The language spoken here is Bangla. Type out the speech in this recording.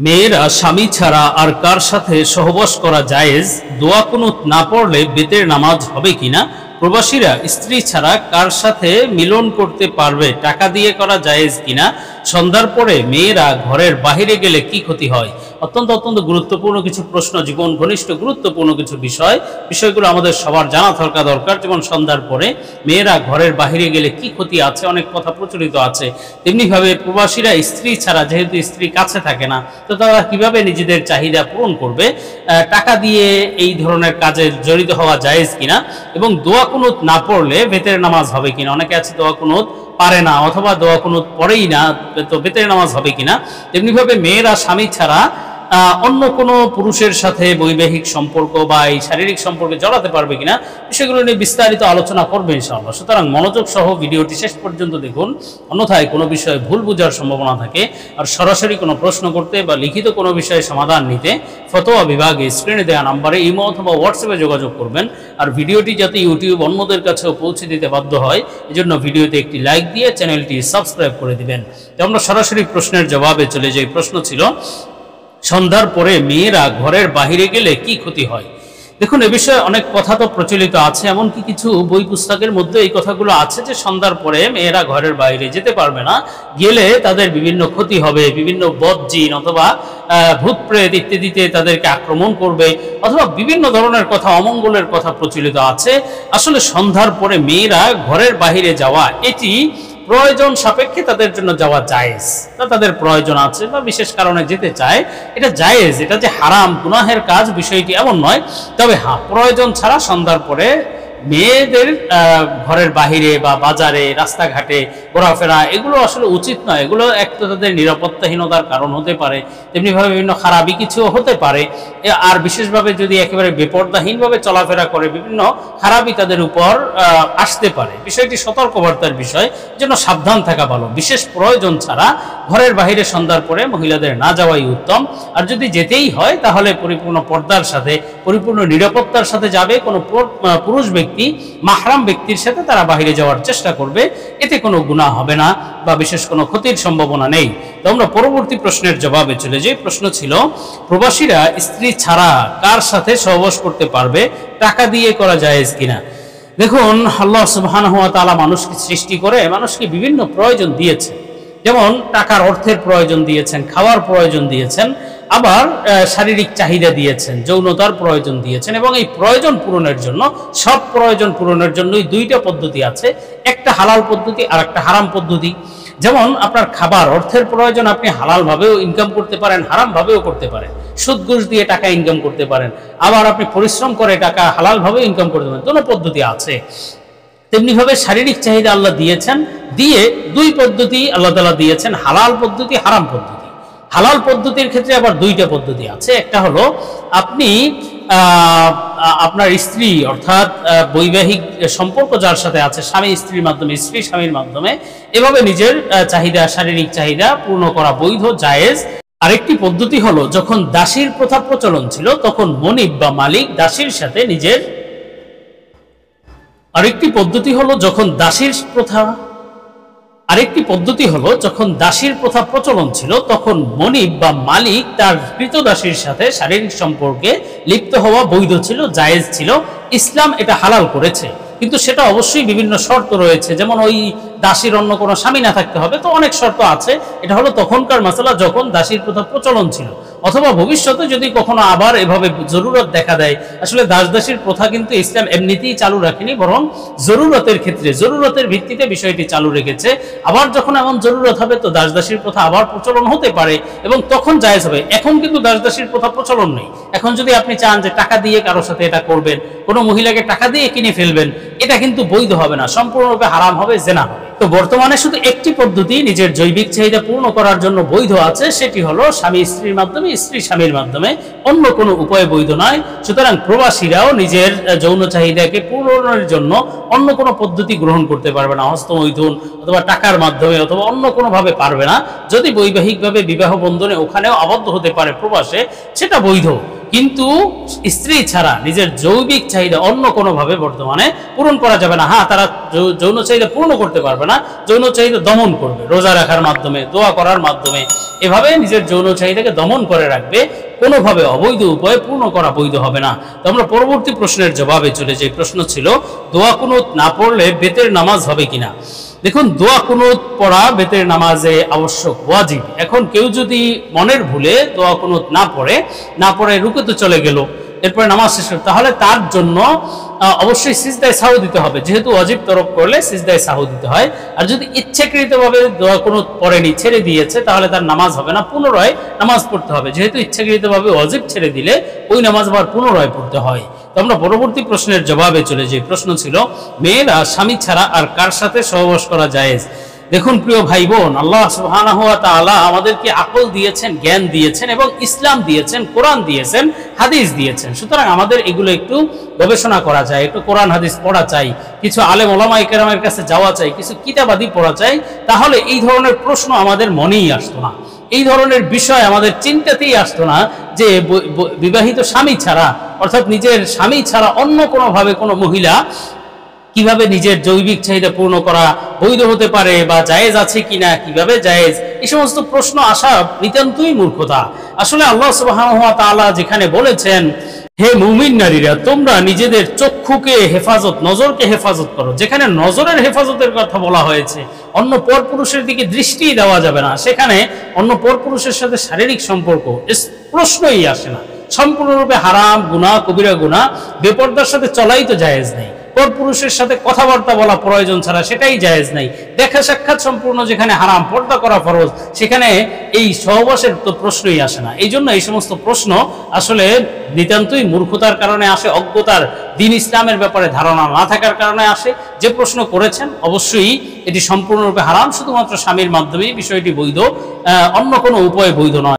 মেয়েরা স্বামী ছাড়া আর কার সাথে সহবাস করা জায়েজ? দোয়া কুনুত না পড়লে বেতের নামাজ হবে কিনা? প্রবাসীরা স্ত্রী ছাড়া কার সাথে মিলন করতে পারবে? টাকা দিয়ে করা জায়েজ কিনা? সন্ধ্যার পরে মেয়েরা ঘরের বাহিরে গেলে কি ক্ষতি হয়? অত্যন্ত অত্যন্ত গুরুত্বপূর্ণ কিছু প্রশ্ন, জীবন ঘনিষ্ঠ গুরুত্বপূর্ণ কিছু বিষয়গুলো আমাদের সবার জানা থাকা দরকার। যেমন সন্ধ্যার পরে মেয়েরা ঘরের বাহিরে গেলে কি ক্ষতি আছে, অনেক কথা প্রচলিত আছে। তেমনিভাবে প্রবাসীরা স্ত্রী ছাড়া, যেহেতু স্ত্রী কাছে থাকে না, তো তারা কিভাবে নিজেদের চাহিদা পূরণ করবে? টাকা দিয়ে এই ধরনের কাজে জড়িত হওয়া জায়েজ কিনা? এবং দোয়া কুনুত না পড়লে বেতের নামাজ হবে কিনা? অনেকে আছে দোয়া কুনুত পারে না অথবা দোয়া কুনুত পড়েই না, তো বেতের নামাজ হবে কিনা? তেমনিভাবে মেয়েরা স্বামী ছাড়া অন্য কোনো পুরুষের সাথে বৈবাহিক সম্পর্ক বা এই শারীরিক সম্পর্কে জড়াতে পারবে কিনা, বিষয়গুলো নিয়ে বিস্তারিত আলোচনা করবে ইনশাআল্লাহ। সুতরাং মনোযোগ সহ ভিডিওটি শেষ পর্যন্ত দেখুন, অন্যথায় কোনো বিষয়ে ভুল বোঝার সম্ভাবনা থাকে। আর সরাসরি কোনো প্রশ্ন করতে বা লিখিত কোনো বিষয়ে সমাধান নিতে ফতোয়া বিভাগে স্ক্রিনে দেওয়া নাম্বারে ইমো অথবা হোয়াটসঅ্যাপে যোগাযোগ করবেন। আর ভিডিওটি যাতে ইউটিউব অন্যদের কাছেও পৌঁছে দিতে বাধ্য হয়, এজন্য ভিডিওতে একটি লাইক দিয়ে চ্যানেলটি সাবস্ক্রাইব করে দিবেন। তো আমরা সরাসরি প্রশ্নের জবাবে চলে যাই। প্রশ্ন ছিল, সন্ধ্যার পরে মেয়েরা ঘরের বাহিরে গেলে কি ক্ষতি হয়? দেখুন, এ বিষয়ে অনেক কথা তো প্রচলিত আছে, এমনকি কিছু বই পুস্তকের মধ্যে এই কথাগুলো আছে যে সন্ধ্যার পরে মেয়েরা ঘরের বাইরে যেতে পারবে না, গেলে তাদের বিভিন্ন ক্ষতি হবে, বিভিন্ন বদজিন অথবা ভূত প্রেত ইত্যাদিতে তাদেরকে আক্রমণ করবে, অথবা বিভিন্ন ধরনের কথা, অমঙ্গলের কথা প্রচলিত আছে। আসলে সন্ধ্যার পরে মেয়েরা ঘরের বাহিরে যাওয়া, এটি প্রয়োজন সাপেক্ষে তাদের জন্য যাওয়া জায়েজ। তাদের প্রয়োজন আছে বা বিশেষ কারণে যেতে চায়, এটা জায়েজ। এটা যে হারাম গুনাহের কাজ বিষয়টি এমন নয়। তবে হ্যাঁ, প্রয়োজন ছাড়া সন্ধ্যার পরে মেয়েদের ঘরের বাহিরে বা বাজারে রাস্তাঘাটে ঘোরাফেরা এগুলো আসলে উচিত নয়। এগুলো এক তো তাদের নিরাপত্তাহীনতার কারণ হতে পারে, তেমনিভাবে বিভিন্ন খারাপই কিছু হতে পারে। আর বিশেষভাবে যদি একেবারে বেপর্দাহীনভাবে চলাফেরা করে, বিভিন্ন খারাপই তাদের উপর আসতে পারে। বিষয়টি সতর্কবার্তার বিষয়, যেন সাবধান থাকা ভালো। বিশেষ প্রয়োজন ছাড়া ঘরের বাহিরে সন্ধ্যার পরে মহিলাদের না যাওয়াই উত্তম। আর যদি যেতেই হয় তাহলে পরিপূর্ণ পর্দার সাথে, পরিপূর্ণ নিরাপত্তার সাথে যাবে। কোনো পুরুষ ব্যক্তি, মাহরাম ব্যক্তির সাথে তারা বাহিরে যাওয়ার চেষ্টা করবে। এতে কোনো গুনাহ হবে না বা বিশেষ কোনো ক্ষতির সম্ভাবনা নেই। তো আমরা পরবর্তী প্রশ্নের জবাবে চলে যাই। প্রশ্ন ছিল, প্রবাসীরা স্ত্রী ছাড়া কার সাথে সহবাস করতে পারবে? টাকা দিয়ে করা জায়েজ কিনা? দেখুন, আল্লাহ সুবহানাহু ওয়া তাআলা মানুষকে সৃষ্টি করে মানুষকে বিভিন্ন প্রয়োজন দিয়েছে। যেমন টাকার, অর্থের প্রয়োজন দিয়েছেন, খাওয়ার প্রয়োজন দিয়েছেন, আবার শারীরিক চাহিদা দিয়েছেন, যৌনতার প্রয়োজন দিয়েছেন। এবং এই প্রয়োজন পূরণের জন্য, সব প্রয়োজন পূরণের জন্যই দুইটা পদ্ধতি আছে, একটা হালাল পদ্ধতি আর একটা হারাম পদ্ধতি। যেমন আপনার খাবার, অর্থের প্রয়োজন আপনি হালালভাবেও ইনকাম করতে পারেন, হারামভাবেও করতে পারেন। সুদ ঘুষ দিয়ে টাকা ইনকাম করতে পারেন, আবার আপনি পরিশ্রম করে টাকা হালালভাবেও ইনকাম করতে পারেন। দুটো পদ্ধতি আছে। তেমনিভাবে শারীরিক চাহিদা আল্লাহ দিয়েছেন, দিয়ে দুই পদ্ধতি আল্লাহ তাআলা দিয়েছেন, হালাল পদ্ধতি, হারাম পদ্ধতি। হালাল পদ্ধতির ক্ষেত্রে আবার দুইটা পদ্ধতি আছে। একটা হলো আপনি আপনার স্ত্রী, অর্থাৎ বৈবাহিক সম্পর্ক যার সাথে আছে, স্বামী স্ত্রীর মাধ্যমে, স্ত্রী স্বামীর মাধ্যমে, এভাবে নিজের চাহিদা, শারীরিক চাহিদা পূর্ণ করা বৈধ, জায়েজ। আরেকটি পদ্ধতি হলো, যখন দাসীর প্রথা প্রচলন ছিল তখন মনিব বা মালিক দাসীর সাথে নিজের আরেকটি পদ্ধতি হলো যখন দাসীর প্রথা প্রচলন ছিল তখন মনিব বা মালিক তার কৃতদাসীর সাথে শারীরিক সম্পর্কে লিপ্ত হওয়া বৈধ ছিল, জায়েজ ছিল। ইসলাম এটা হালাল করেছে, কিন্তু সেটা অবশ্যই বিভিন্ন শর্ত রয়েছে। যেমন ওই দাসীর অন্য কোনো স্বামী না থাকতে হবে, তো অনেক শর্ত আছে। এটা হলো তখনকার মাসালা, যখন দাসীর প্রথা প্রচলন ছিল। অথবা ভবিষ্যতে যদি কখনো আবার এভাবে জরুরত দেখা দেয়। আসলে দাস দাসীর প্রথা কিন্তু ইসলাম এমনিতেই চালু রাখেনি, বরং জরুরতের ক্ষেত্রে, জরুরতের ভিত্তিতে বিষয়টি চালু রেখেছে। আবার যখন এমন জরুরত হবে, তো দাস দাসীর প্রথা আবার প্রচলন হতে পারে এবং তখন জায়েজ হবে। এখন কিন্তু দাস দাসীর প্রথা প্রচলন নেই। এখন যদি আপনি চান যে টাকা দিয়ে কারোর সাথে এটা করবেন, কোনো মহিলাকে টাকা দিয়ে কিনে ফেলবেন, এটা কিন্তু বৈধ হবে না, সম্পূর্ণরূপে হারাম হবে, জেনা হবে। তো বর্তমানে শুধু একটি পদ্ধতি নিজের জৈবিক চাহিদা পূর্ণ করার জন্য বৈধ আছে, সেটি হলো স্বামী স্ত্রীর মাধ্যমে, স্ত্রী স্বামীর মাধ্যমে। অন্য কোনো উপায় বৈধ নয়। সুতরাং প্রবাসীরাও নিজের যৌন চাহিদাকে পূরণের জন্য অন্য কোনো পদ্ধতি গ্রহণ করতে পারবে না, হস্তমৈথুন অথবা টাকার মাধ্যমে অথবা অন্য কোনোভাবে পারবে না। যদি বৈবাহিকভাবে বিবাহ বন্ধনে ওখানেও আবদ্ধ হতে পারে প্রবাসে, সেটা বৈধ। কিন্তু স্ত্রী ছাড়া নিজের যৌবিক চাহিদা অন্য কোনোভাবে বর্তমানে পূরণ করা যাবে না। হ্যাঁ, তারা যৌন চাহিদা পূর্ণ করতে পারবে না, যৌন চাহিদা দমন করবে রোজা রাখার মাধ্যমে, দোয়া করার মাধ্যমে, এভাবে নিজের যৌন চাহিদাকে দমন করে রাখবে। কোনোভাবে অবৈধ উপায়ে পূর্ণ করা বৈধ হবে না। তো আমরা পরবর্তী প্রশ্নের জবাবে চলে যাই। প্রশ্ন ছিল দোয়া কুনুত না পড়লে বেতের নামাজ হবে কিনা। দেখুন, দোয়া কুনুত পড়া বেতের নামাজে আবশ্যক, ওয়াজিব। এখন কেউ যদি মনের ভুলে দোয়া কুনুত না পড়ে রুকুতে চলে গেল, এরপরে নামাজ শেষ হল, তাহলে তার জন্য অবশ্যই সিজদায়ে সাহু দিতে হবে। যেহেতু ওয়াজিব তরক করলে সিজদায়ে সাহু দিতে হয়। আর যদি ইচ্ছাকৃতভাবে দোয়া কুনুত পড়েনি, ছেড়ে দিয়েছে, তাহলে তার নামাজ হবে না, পুনরায় নামাজ পড়তে হবে। যেহেতু ইচ্ছাকৃতভাবে ওয়াজিব ছেড়ে দিলে ওই নামাজ আবার পুনরায় পড়তে হয়। তো আমরা পরবর্তী প্রশ্নের জবাবে চলে যাই। প্রশ্ন ছিল মেয়েরা স্বামী ছাড়া আর কার সাথে সহবাস করা জায়েজ। দেখুন প্রিয় ভাই বোন, আল্লাহ সুবহানাহু ওয়া তাআলা আমাদেরকে আকল দিয়েছেন, জ্ঞান দিয়েছেন এবং ইসলাম দিয়েছেন, কোরআন দিয়েছেন, হাদিস দিয়েছেন। সুতরাং আমাদের এগুলো একটু গবেষণা করা চাই, একটু কোরআন হাদিস পড়া চাই, কিছু আলেম ওলামায়ে কেরামের কাছে যাওয়া চাই, কিছু কিতাবাদি পড়া চাই। তাহলে এই ধরনের প্রশ্ন আমাদের মনেই আসতো না, এই ধরনের বিষয় আমাদের চিন্তাতেই আসতো না যে বিবাহিত স্বামী ছাড়া, অর্থাৎ নিজের স্বামী ছাড়া অন্য কোনোভাবে কোনো মহিলা কিভাবে নিজের জৈবিক চাহিদা পূর্ণ করা বৈধ হতে পারে বা জায়েজ আছে কিনা, কিভাবে জায়েজ, এই সমস্ত প্রশ্ন আসা নিতান্তই মূর্খতা। আসলে আল্লাহ সুবহানাহু ওয়া তাআলা যেখানে বলেছেন, হে মুমিন নারীরা, তোমরা নিজেদের চক্ষুকে হেফাজত, নজরকে হেফাজত করো, যেখানে নজরের হেফাজতের কথা বলা হয়েছে, অন্য পরপুরুষের দিকে দৃষ্টি দেওয়া যাবে না, সেখানে অন্য পরপুরুষের সাথে শারীরিক সম্পর্ক প্রশ্নই আসে না। সম্পূর্ণরূপে হারাম, গুনাহ, কবিরা গুনাহ। বেপরদার সাথে চলাই তো জায়েজ নেই, পরপুরুষের সাথে কথাবার্তা বলা প্রয়োজন ছাড়া সেটাই জায়েজ নাই। দেখা সাক্ষাৎ সম্পূর্ণ যেখানে হারাম, পর্দা করা ফরজ, সেখানে এই সহবাসের তো প্রশ্নই আসে না। এই জন্য এই সমস্ত প্রশ্ন আসলে নিতান্তই মূর্খতার কারণে আসে, অজ্ঞতার, দ্বীন ইসলামের ব্যাপারে ধারণা না থাকার কারণে আসে। যে প্রশ্ন করেছেন অবশ্যই এটি সম্পূর্ণরূপে হারাম, শুধুমাত্র স্বামীর মাধ্যমেই বিষয়টি বৈধ, অন্য কোনো উপায়ে বৈধ নয়।